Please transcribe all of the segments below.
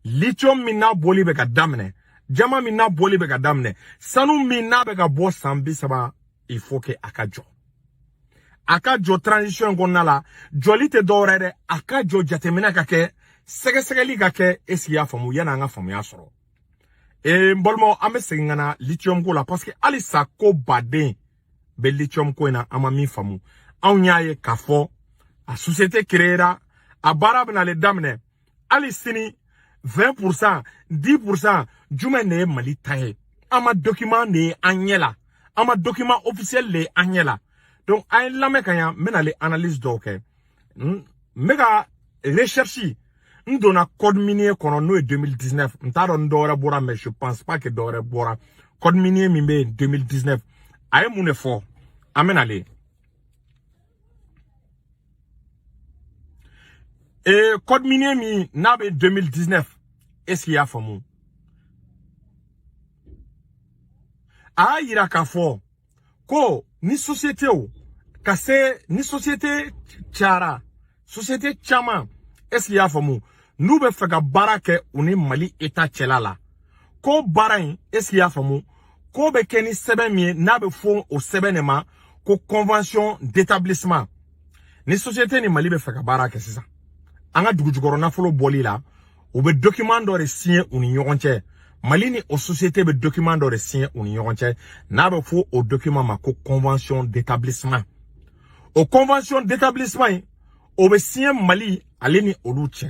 lithium mina boli be ka damne jama mina boli be ka damne sanu mina be ka bo sambi saba il faut que akajo transition gonna la jolite dorere akajo jatemina kake segesegeli kake esiya famu yana nga famu ya soro mbolmo ame sengana lithium ko la parce que alisa ko baden be lithium ko na amami famu awnyaaye kafo a société créera a barab na le damne alisini 20% 10% jume ne mali taye ama document ne anyela ama document officiel le anyela donc ay lame kanya menale analyse doke mega recherche ndona code minier kono no 2019 ntaro ndora bora mais je pense pas que dora bora code minier mimbe 2019 ay mune fo amenale code minier mi nabe 2019 est-ce qu'il y a famu a ira ka fo ko ni société o kase ni société chara société chama est-ce qu'il y a famu nous be fega barake uni mali eta chelala ko barain est-ce qu'il y a famu ko be keni sebe mi nabe fo o sebenema ko convention d'établissement ni société ni mali be fega barake c'est ça anga dugujugoro na folo boli la ou be document do signé uni ñogonche malini o société be document do signé uni ñogonche na be fo o document ma ko convention d'établissement o convention d'établissement o be signé mali aleni oluche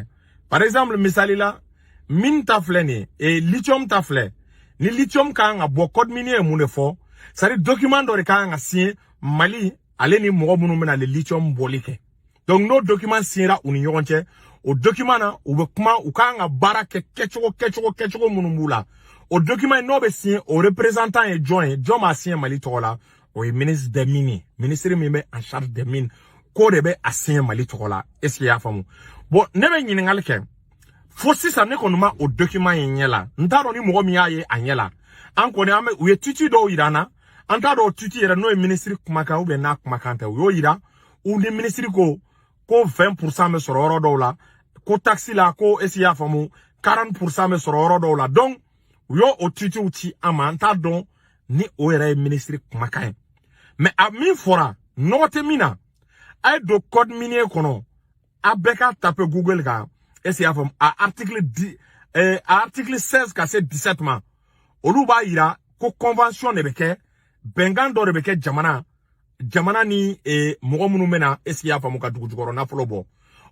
par exemple misali la min tafleni et lithium tafle ni lithium ka nga bo code minier mu ne fo ça dit document do ka nga signé mali aleni mo munu mena le lithium bolike. Donc nos documents sera uni ñogonche o document na o be kuma o kanga bara kechoko munumula o document no be signé o représentant et joint signé mali tola o ministre des mines ministre mi be en charge des mines ko de be signé mali tola est-ce qu'il y a famu bon nebe ñiningal ke fosi sa ne konuma o document ñela ntaro ni mo mi aye anyela an ko ne ame o tutu do irana antaro tutu era no ministre kuma ka o be na kuma kante o ira ou ni ministre ko 20% me soro do la ko taxi la ko esia famu 40% me soro do la donc yo o titi uti amanta don ni o era ministre kumakain mais a mi fora note mina ay do code minier kono abeka tape google ka esia famu a article 16 ka c'est 17 ma oluba ira ko convention ne beke bengan do beke jamana ni mogo munu mena esia famu ka dugujugoro na folobo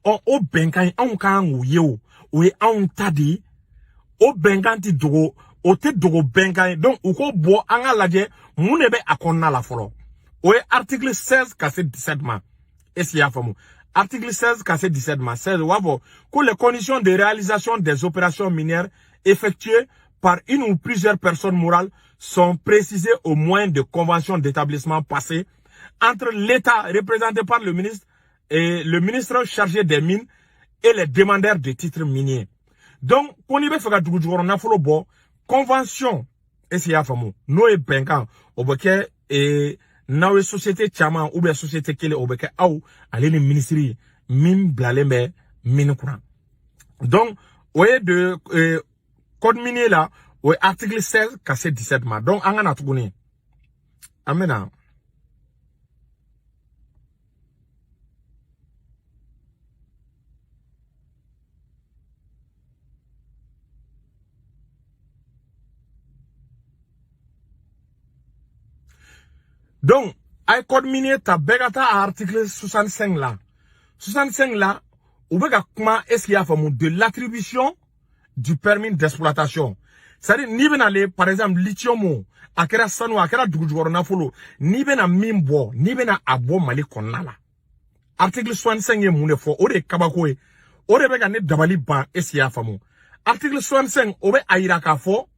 o benkan an kan uyeo o e an tadi o benkan ti dogo o te dogo benkan donc uko bo anga laje munebe akonna la folo o e article 16 cassé 17 ma esia famu article 16 cassé 17 ma 16 wabo que les conditions de réalisation des opérations minières effectuées par une ou plusieurs personnes morales sont précisées au moyen de conventions d'établissement passées entre l'État représenté par le ministre et le ministre chargé des mines et les demandeurs de titres miniers. Donc, on y va faire na folo bo convention esia famu no e benkan obeke et nawe société chama ou bien société kele obeke au aleni ministry min blalembe min courant. Donc, oye de code minier là, oye article 16 cassé 17 ma. Donc, angana tuguni. Amena. Donc, ay code minier ta begata à article 65 là. 65 là, ou bega kuma est-ce qu'il y a famu de l'attribution du permis d'exploitation. C'est-à-dire, ni benale, par exemple, lithium, akera sanu, akera dugujoro na folo, ni bena mimbo, ni bena abo mali konala. Article 65 ye mune fo, ode kabako e, ode bega ne dabali ban est-ce qu'il y a famu. Article 65, obe aira ka fo,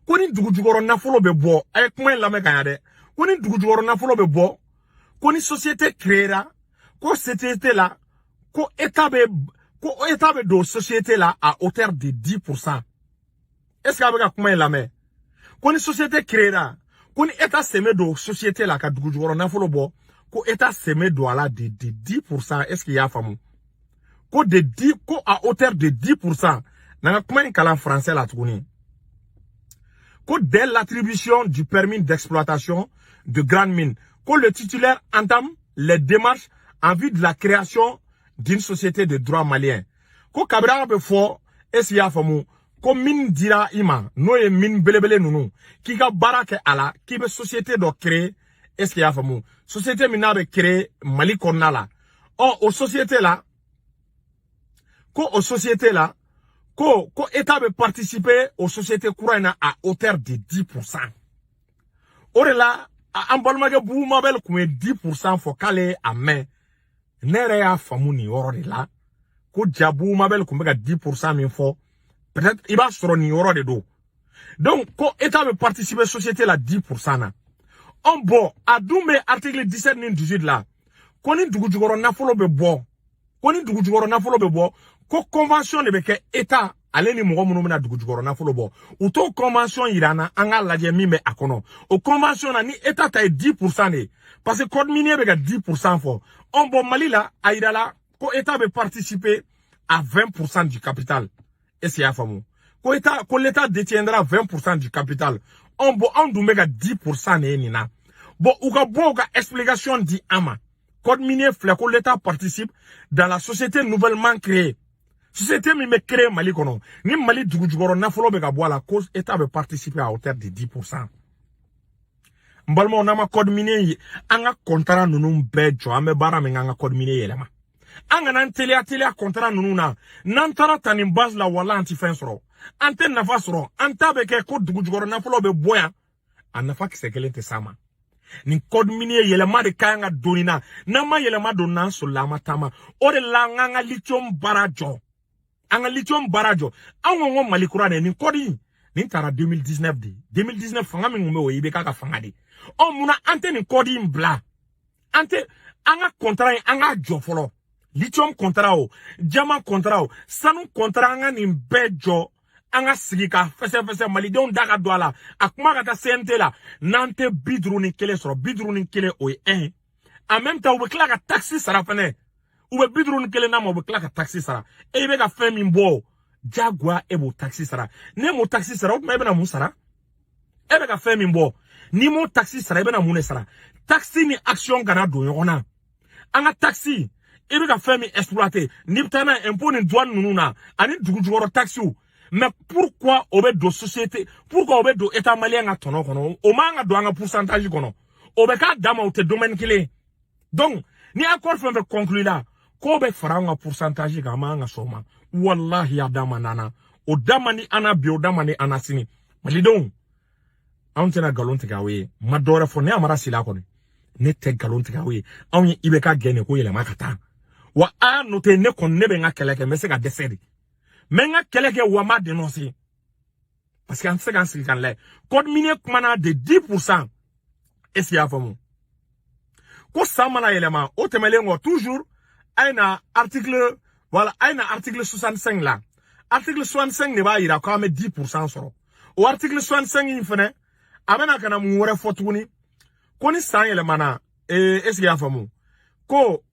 koni dugujugoro nafolo be bo ay kuma la me kanyade koni dugujugoro nafolo be bo koni société créera ko société là ko état be do société là à hauteur de 10%. Est-ce que avec kuma la me koni société créera koni état seme do société là ka dugujugoro nafolo bo ko état seme do ala de 10%. Est-ce qu'il y a famu ko de 10 ko à hauteur de 10%. Nanga kuma in kala français la tuguni. Ko dès l'attribution du permis d'exploitation de grandes mines, ko le titulaire entame les démarches en vue de la création d'une société de droit malien. Ko kabra be fo esia famu ko mine dira ima no e mine belebele nunu ki ga barake ala ki be société do créer esia famu société mina be créer Mali konnala. O société là ko état be participer aux sociétés courant à hauteur de 10%. Ore là en balmage bu mabel kuma 10% fo kale a main nere ya famu ni ore là ko jabu mabel kuma ga 10% min fo peut-être il va sur ni ore de do. Donc ko état be participer société là 10% na. On bo adume article 17 ni 18 là. Koni dugujugoro nafolo be bo. Ko convention de beke état ale ni mogo munu na dugujugoro nafolo bo. Uto convention irana anga laje mimbe akono. O convention na ni état ta 10% ne. Parce que code minier beka 10% fo. On bo Mali la aidala ko état be participer à 20% du capital. Et c'est afamu. Ko l'état détiendra 20% du capital. On bo on du mega 10% ne nina. Bon uka explication di ama. Code minier flako l'état participe dans la société nouvellement créée. Société mi me créé Mali kono. Ni Mali dugujugoro na folo be ka bo la cause état be participer à hauteur de 10%. Mbalmo na ma code minier anga contrat nunu bejo ame bara me nga code minier yelema. Anga nan tele contrat nunu na nantara tani base la wala anti fensro. Ante nafa soro anta be ke ko dugujugoro na folo be boya. Anafa kisekelente sama. Ni code minier yelema de kanga donina nama yelema donan solama tama ore la nganga lithium barajo anga lithium barajo ango Mali kurane ni kodi ni tara 2019 fanga mi ngume oyibe kaka fanga de on muna ante ni kodi mbla ante anga contrat anga jofolo lithium contrat o jama contrat o sanu contrat anga ni bejo anga sigika fese Mali don daga douala akuma kata CNT la nante bidrou ni kele o 1 en même temps ou be klaka taxi sara fene ou be bidrou ni kele na mo be klaka taxi sara e be ka fe min bo jagwa e bo taxi sara ne mo taxi sara o me be na mu sara e be ka fe min bo ni mo taxi sara e be na mu ne sara taxi ni action gana do yona anga taxi e be ka fe min exploiter ni tana impôt ni douane nununa ani dugujugoro taxi ou. Mais pourquoi on veut de société, pourquoi on veut de état malien à ton nom, au manga doit un pourcentage kono, au beka dama ou te domaine qu'il est. Donc, ni encore fait conclure là, qu'on veut faire un pourcentage gama nga soma, wallahi ya dama nana, o dama ni ana bio dama ni ana sini. Malidon, on tena galon tegawe, madora fone amara sila kone, ne te galon tegawe, on y ibeka gene ko yele makata. Wa a note ne kon nebe nga keleke, mese ga desedi. Menga keleke wama dénoncé. Parce qu'en ce cas, code minier kumana de 10%. Et c'est à fond. Ko samana élément, au temelengo toujours, aina article, voilà, aina article 65 là. Article 65 ne va ira quand même 10% soro. Au article 65 il fene, amena kana muore fotuni. Koni sang élément na, et c'est à fond. Ko,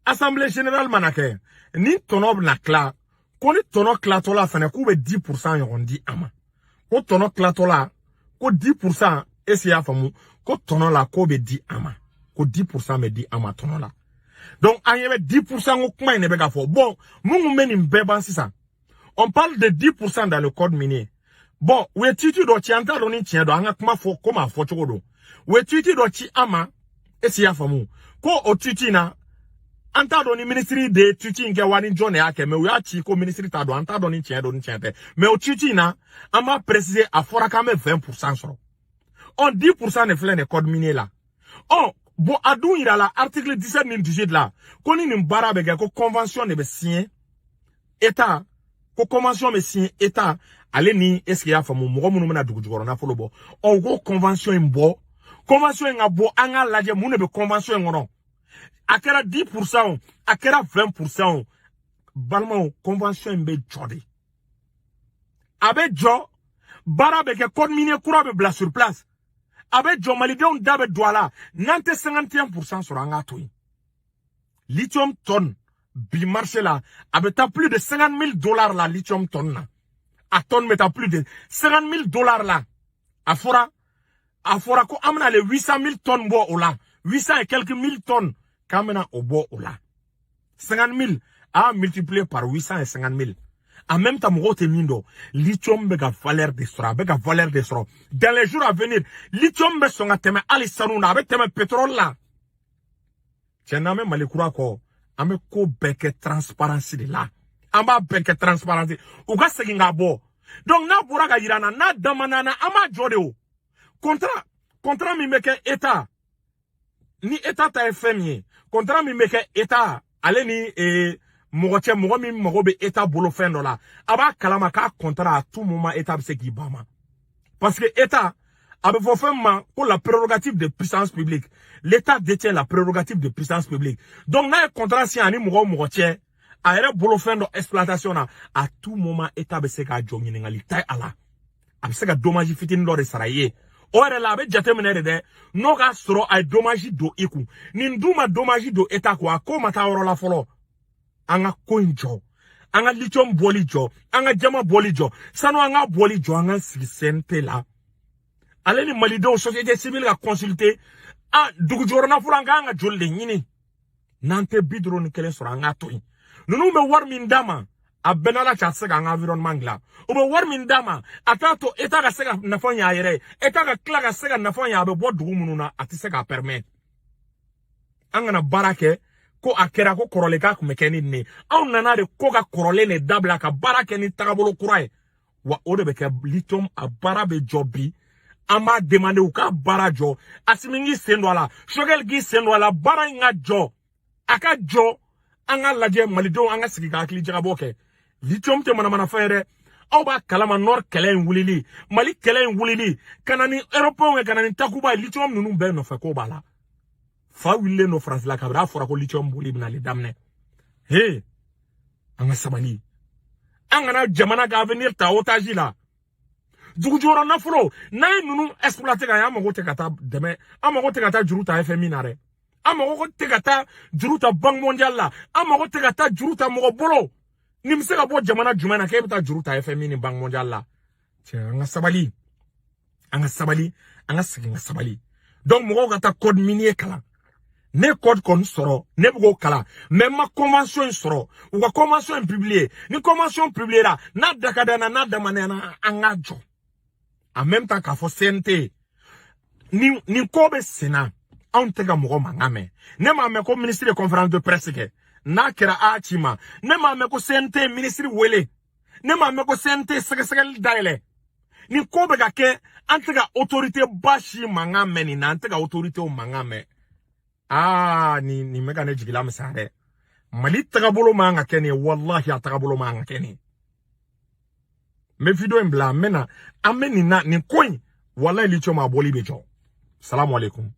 assemblée générale manake, ni tonob na kla. Koni tono klatola fene koube 10% yon di ama. Ko tono klatola, ko 10% esiya famu, ko tono la koube di ama. Ko 10% me di ama tono la. Donc, ayebe 10% ou kuma inebe gafo. Bon, mungu meni mbeba sisa. On parle de 10% dans le code minier. Bon, we titi do chi anta do ni chi do anga kuma fo koma fo chokodo. We titi do chi ama esiya famu. Ko o titi na anta doni ministry de tuti nge wani jone yake me we achi ko ministry ta do anta doni tiente me o tuti na ama préciser a fora kame 20% soro on 10% ne flene code minier là on bo adu ira la article 17 ni 18 là koni ni mbara bege ko convention ne be signé état ko convention me signé état ale ni eske ya famu mo munu na dugujugoro na folo bo on go convention mbo convention ngabo anga laje mu ne be convention ngono akera 10%, akera 20%, balma convention mbe jodi. Abe jo, bara beke code minier kura be bla sur place. Abe jo malidon dabe douala, nante 51% sur anga toi. Lithium ton, bi marché là avec plus de 50 000 dollars la lithium tonne a tonne met plus de 50 000 dollars là a fora ko amna les 800 000 tonnes bo ou là 800 et quelques mille tonnes kamena au bo ou là 50 000 a multiplié par 800 et 50 000 en même temps mo te mindo lithium be ga valeur de sera dans les jours à venir lithium be songa teme ali sanuna be teme pétrole là tiename malikura ko ame ko beke transparency de là amba beke transparency u ga seginga bo donc na buraga yirana na damanana ama jode o contrat mi meke état ni état ta FMI contrat mi meke état ale ni mogo mi mogo be état bolo fendo la aba kalama ka contrat à tout moment état se ki bama parce que état abe fo fema pour la prérogative de puissance publique l'état détient la prérogative de puissance publique donc na contrat si ani mogo tie a ere bolo fendo exploitation na à tout moment état be se ka jongini ngali tay ala abe se ka dommage fitin do resaraye ore la be jate menere de no ga soro ay dommage do iku nin duma dommage do état ko akoma ta oro la folo anga koinjo anga lithium bolijo anga jama bolijo sano anga bolijo anga sente la aleni malido société civile ga consulter a dugu jorna fulanga anga jolle nyini nante bidro ni kele soro anga toyi nunu me war min dama a benala cha sega anga environnement la o be war min dama atato eta ga sega na fanya yere eta ga kla ga sega na fanya be bo dugu mununa ati sega permettre anga na barake ko akera ko korole ka kumekeni ni au nana de ko ga korole ne dabla ka barake ni tagabolo kurae wa ode be ke lithium a barabe jobi ama demande u ka barajo asimingi sendo ala shogel gi sendo ala bara nga jo aka jo anga laje malido anga sigika akli jagaboke lithium te mana fere au ba kalama nor kelen wulili mali kelen wulili kanani européen kanani takuba lithium nunu be no fa ko bala fa wille no France la kabra fora ko lithium buli bina le damne he anga sabali anga na jamana ga avenir ta otaji la dugu joro na furo na nunu exploiter ga ya mo te kata deme amago te kata juruta FMI nare amago te kata juruta bank mondial la amago te kata juruta mo bolo nimse ga bo jamana jumana ke beta juruta FMI ni bank mondial la anga sabali anga sabali donc mo ga ta code minier kala ne code kon soro ne bugo kala même ma convention soro ou ka convention publiée ni convention publiée là na dakadana na damanana angajo en même temps ka fo CNT ni ko be sena on tega mo mangame ne ma me ko ministre de conférence de presse ke na kira achima ne ma me ko CNT ministre wele ne ma me ko CNT segal daile ni ko be ga ke antega autorité bashi mangame ni na antega autorité o mangame ni mega ne jigila msare mali tagabolo manga keni wallahi tagabolo manga keni me video mbla mena ameni na ni coin wallahi licho ma boli bejo. Salamu alaikum.